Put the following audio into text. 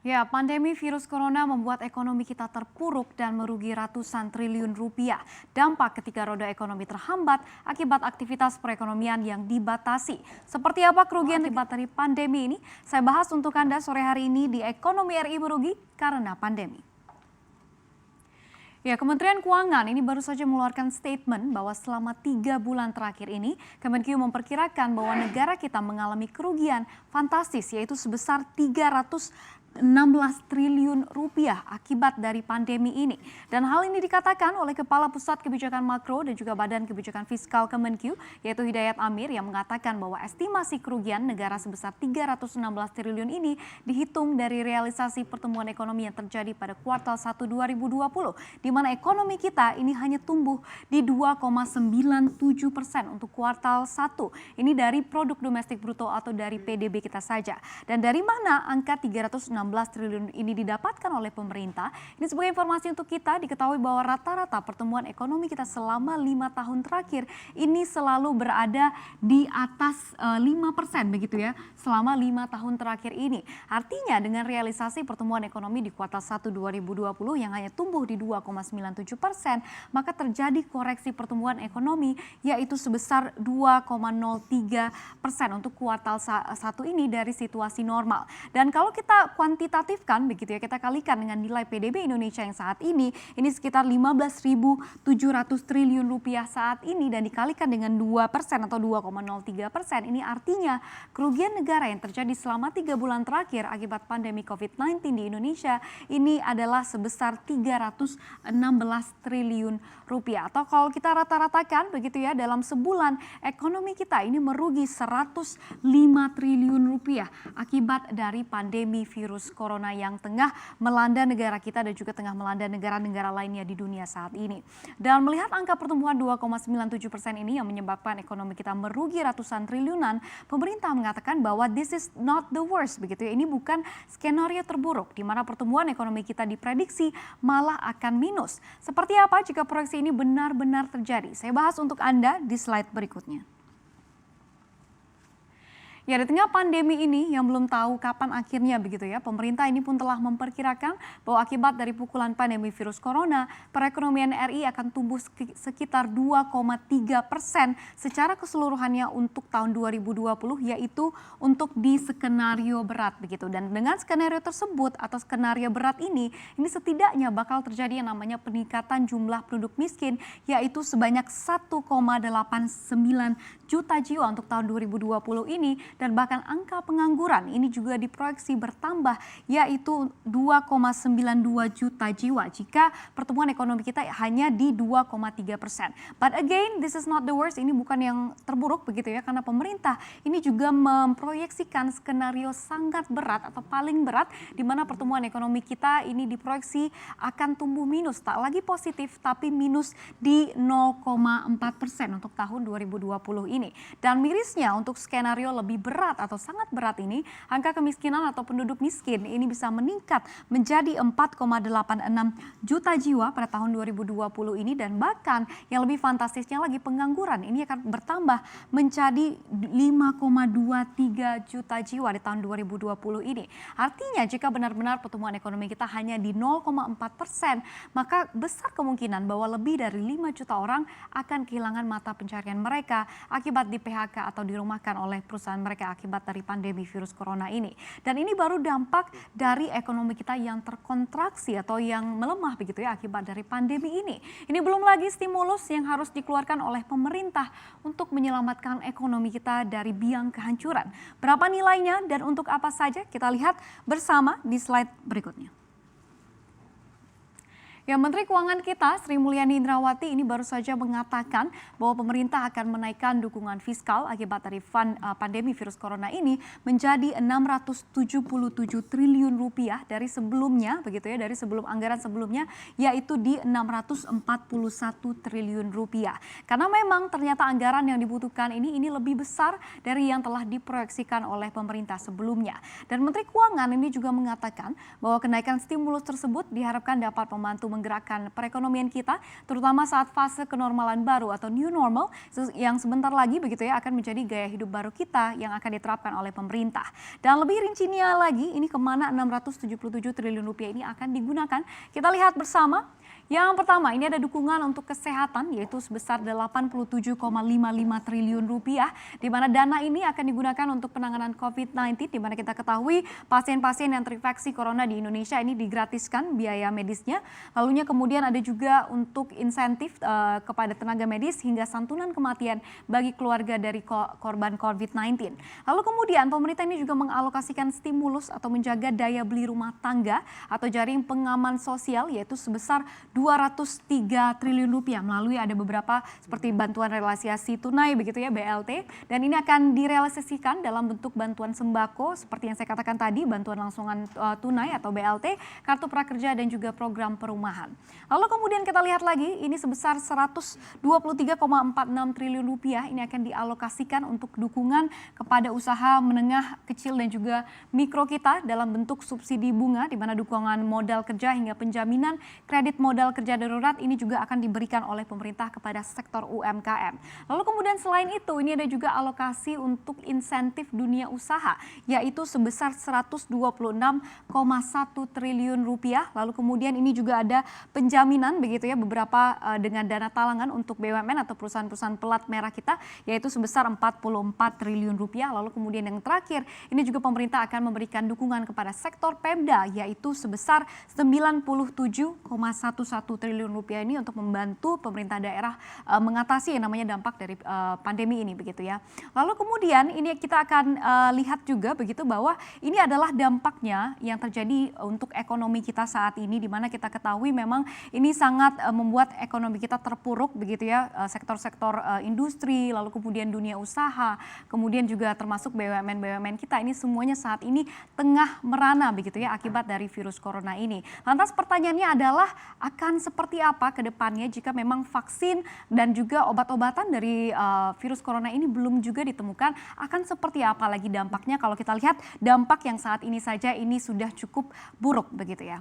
Ya, pandemi virus corona membuat ekonomi kita terpuruk dan merugi ratusan triliun rupiah. Dampak ketika roda ekonomi terhambat akibat aktivitas perekonomian yang dibatasi. Seperti apa kerugian akibat dari pandemi ini? Saya bahas untuk Anda sore hari ini di Ekonomi RI merugi karena pandemi. Ya, Kementerian Keuangan ini baru saja mengeluarkan statement bahwa selama 3 bulan terakhir ini, Kemenkeu memperkirakan bahwa negara kita mengalami kerugian fantastis yaitu sebesar 316 triliun rupiah akibat dari pandemi ini. Dan hal ini dikatakan oleh Kepala Pusat Kebijakan Makro dan juga Badan Kebijakan Fiskal Kemenkeu yaitu Hidayat Amir yang mengatakan bahwa estimasi kerugian negara sebesar 316 triliun ini dihitung dari realisasi pertumbuhan ekonomi yang terjadi pada kuartal 1 2020 di mana ekonomi kita ini hanya tumbuh di 2,97% untuk kuartal 1. Ini dari produk domestik bruto atau dari PDB kita saja. Dan dari mana angka 316 triliun ini didapatkan oleh pemerintah? Ini sebagai informasi untuk kita diketahui bahwa rata-rata pertumbuhan ekonomi kita selama 5 tahun terakhir ini selalu berada di atas 5% begitu ya selama 5 tahun terakhir ini. Artinya dengan realisasi pertumbuhan ekonomi di kuartal 1 2020 yang hanya tumbuh di 2,97%, maka terjadi koreksi pertumbuhan ekonomi yaitu sebesar 2,03% untuk kuartal 1 ini dari situasi normal. Dan kalau kita kuantitatifkan begitu ya, kita kalikan dengan nilai PDB Indonesia yang saat ini sekitar 15.700 triliun rupiah saat ini dan dikalikan dengan 2% atau 2,03%, ini artinya kerugian negara yang terjadi selama 3 bulan terakhir akibat pandemi COVID-19 di Indonesia ini adalah sebesar 316 triliun rupiah. Atau kalau kita rata-ratakan begitu ya, dalam sebulan ekonomi kita ini merugi 105 triliun rupiah akibat dari pandemi virus corona yang tengah melanda negara kita dan juga tengah melanda negara-negara lainnya di dunia saat ini. Dan melihat angka pertumbuhan 2,97% ini yang menyebabkan ekonomi kita merugi ratusan triliunan, pemerintah mengatakan bahwa this is not the worst begitu ya. Ini bukan skenario terburuk di mana pertumbuhan ekonomi kita diprediksi malah akan minus. Seperti apa jika proyeksi ini benar-benar terjadi? Saya bahas untuk Anda di slide berikutnya. Ya, di tengah pandemi ini yang belum tahu kapan akhirnya begitu ya, pemerintah ini pun telah memperkirakan bahwa akibat dari pukulan pandemi virus corona, perekonomian RI akan tumbuh sekitar 2,3% secara keseluruhannya untuk tahun 2020, yaitu untuk di skenario berat begitu. Dan dengan skenario tersebut atau skenario berat ini setidaknya bakal terjadi yang namanya peningkatan jumlah penduduk miskin, yaitu sebanyak 1,89 juta jiwa untuk tahun 2020 ini. Dan bahkan angka pengangguran ini juga diproyeksi bertambah yaitu 2,92 juta jiwa jika pertumbuhan ekonomi kita hanya di 2,3%. But again, this is not the worst, ini bukan yang terburuk begitu ya, karena pemerintah ini juga memproyeksikan skenario sangat berat atau paling berat di mana pertumbuhan ekonomi kita ini diproyeksi akan tumbuh minus, tak lagi positif tapi minus di 0,4% untuk tahun 2020 ini. Dan mirisnya untuk skenario lebih berat atau sangat berat ini, angka kemiskinan atau penduduk miskin ini bisa meningkat menjadi 4,86 juta jiwa pada tahun 2020 ini, dan bahkan yang lebih fantastisnya lagi pengangguran ini akan bertambah menjadi 5,23 juta jiwa di tahun 2020 ini. Artinya jika benar-benar pertumbuhan ekonomi kita hanya di 0,4%, maka besar kemungkinan bahwa lebih dari 5 juta orang akan kehilangan mata pencarian mereka akibat di PHK atau dirumahkan oleh perusahaan mereka akibat dari pandemi virus corona ini. Dan ini baru dampak dari ekonomi kita yang terkontraksi atau yang melemah begitu ya akibat dari pandemi ini. Ini belum lagi stimulus yang harus dikeluarkan oleh pemerintah untuk menyelamatkan ekonomi kita dari biang kehancuran. Berapa nilainya dan untuk apa saja kita lihat bersama di slide berikutnya. Ya, Menteri Keuangan kita Sri Mulyani Indrawati ini baru saja mengatakan bahwa pemerintah akan menaikkan dukungan fiskal akibat dari pandemi virus corona ini menjadi 677 triliun rupiah dari sebelumnya begitu ya, dari sebelum anggaran sebelumnya yaitu di 641 triliun rupiah. Karena memang ternyata anggaran yang dibutuhkan ini lebih besar dari yang telah diproyeksikan oleh pemerintah sebelumnya. Dan Menteri Keuangan ini juga mengatakan bahwa kenaikan stimulus tersebut diharapkan dapat membantu menggerakkan perekonomian kita, terutama saat fase kenormalan baru atau new normal yang sebentar lagi begitu ya akan menjadi gaya hidup baru kita yang akan diterapkan oleh pemerintah. Dan lebih rincinya lagi, ini kemana 677 triliun rupiah ini akan digunakan? Kita lihat bersama. Yang pertama, ini ada dukungan untuk kesehatan yaitu sebesar 87,55 triliun rupiah, di mana dana ini akan digunakan untuk penanganan COVID-19, di mana kita ketahui pasien-pasien yang terinfeksi corona di Indonesia ini digratiskan biaya medisnya. Lalunya kemudian ada juga untuk insentif kepada tenaga medis hingga santunan kematian bagi keluarga dari korban COVID-19. Lalu kemudian pemerintah ini juga mengalokasikan stimulus atau menjaga daya beli rumah tangga atau jaring pengaman sosial yaitu sebesar 203 triliun rupiah melalui ada beberapa seperti bantuan realisasi tunai begitu ya BLT, dan ini akan direalisasikan dalam bentuk bantuan sembako seperti yang saya katakan tadi, bantuan langsungan tunai atau BLT, kartu prakerja dan juga program perumahan. Lalu kemudian kita lihat lagi ini sebesar 123,46 triliun rupiah ini akan dialokasikan untuk dukungan kepada usaha menengah, kecil dan juga mikro kita dalam bentuk subsidi bunga, di mana dukungan modal kerja hingga penjaminan kredit modal kerja darurat ini juga akan diberikan oleh pemerintah kepada sektor UMKM. Lalu kemudian selain itu ini ada juga alokasi untuk insentif dunia usaha yaitu sebesar 126,1 triliun rupiah. Lalu kemudian ini juga ada penjaminan begitu ya beberapa dengan dana talangan untuk BUMN atau perusahaan-perusahaan pelat merah kita yaitu sebesar 44 triliun rupiah. Lalu kemudian yang terakhir ini juga pemerintah akan memberikan dukungan kepada sektor Pemda yaitu sebesar 97,11 triliun rupiah ini untuk membantu pemerintah daerah mengatasi yang namanya dampak dari pandemi ini begitu ya. Lalu kemudian ini kita akan lihat juga begitu bahwa ini adalah dampaknya yang terjadi untuk ekonomi kita saat ini, di mana kita ketahui memang ini sangat membuat ekonomi kita terpuruk begitu ya, sektor-sektor industri, lalu kemudian dunia usaha, kemudian juga termasuk BUMN kita ini semuanya saat ini tengah merana begitu ya akibat dari virus corona ini. Lantas pertanyaannya adalah akan seperti apa ke depannya jika memang vaksin dan juga obat-obatan dari virus corona ini belum juga ditemukan, akan seperti apa lagi dampaknya kalau kita lihat dampak yang saat ini saja ini sudah cukup buruk begitu ya.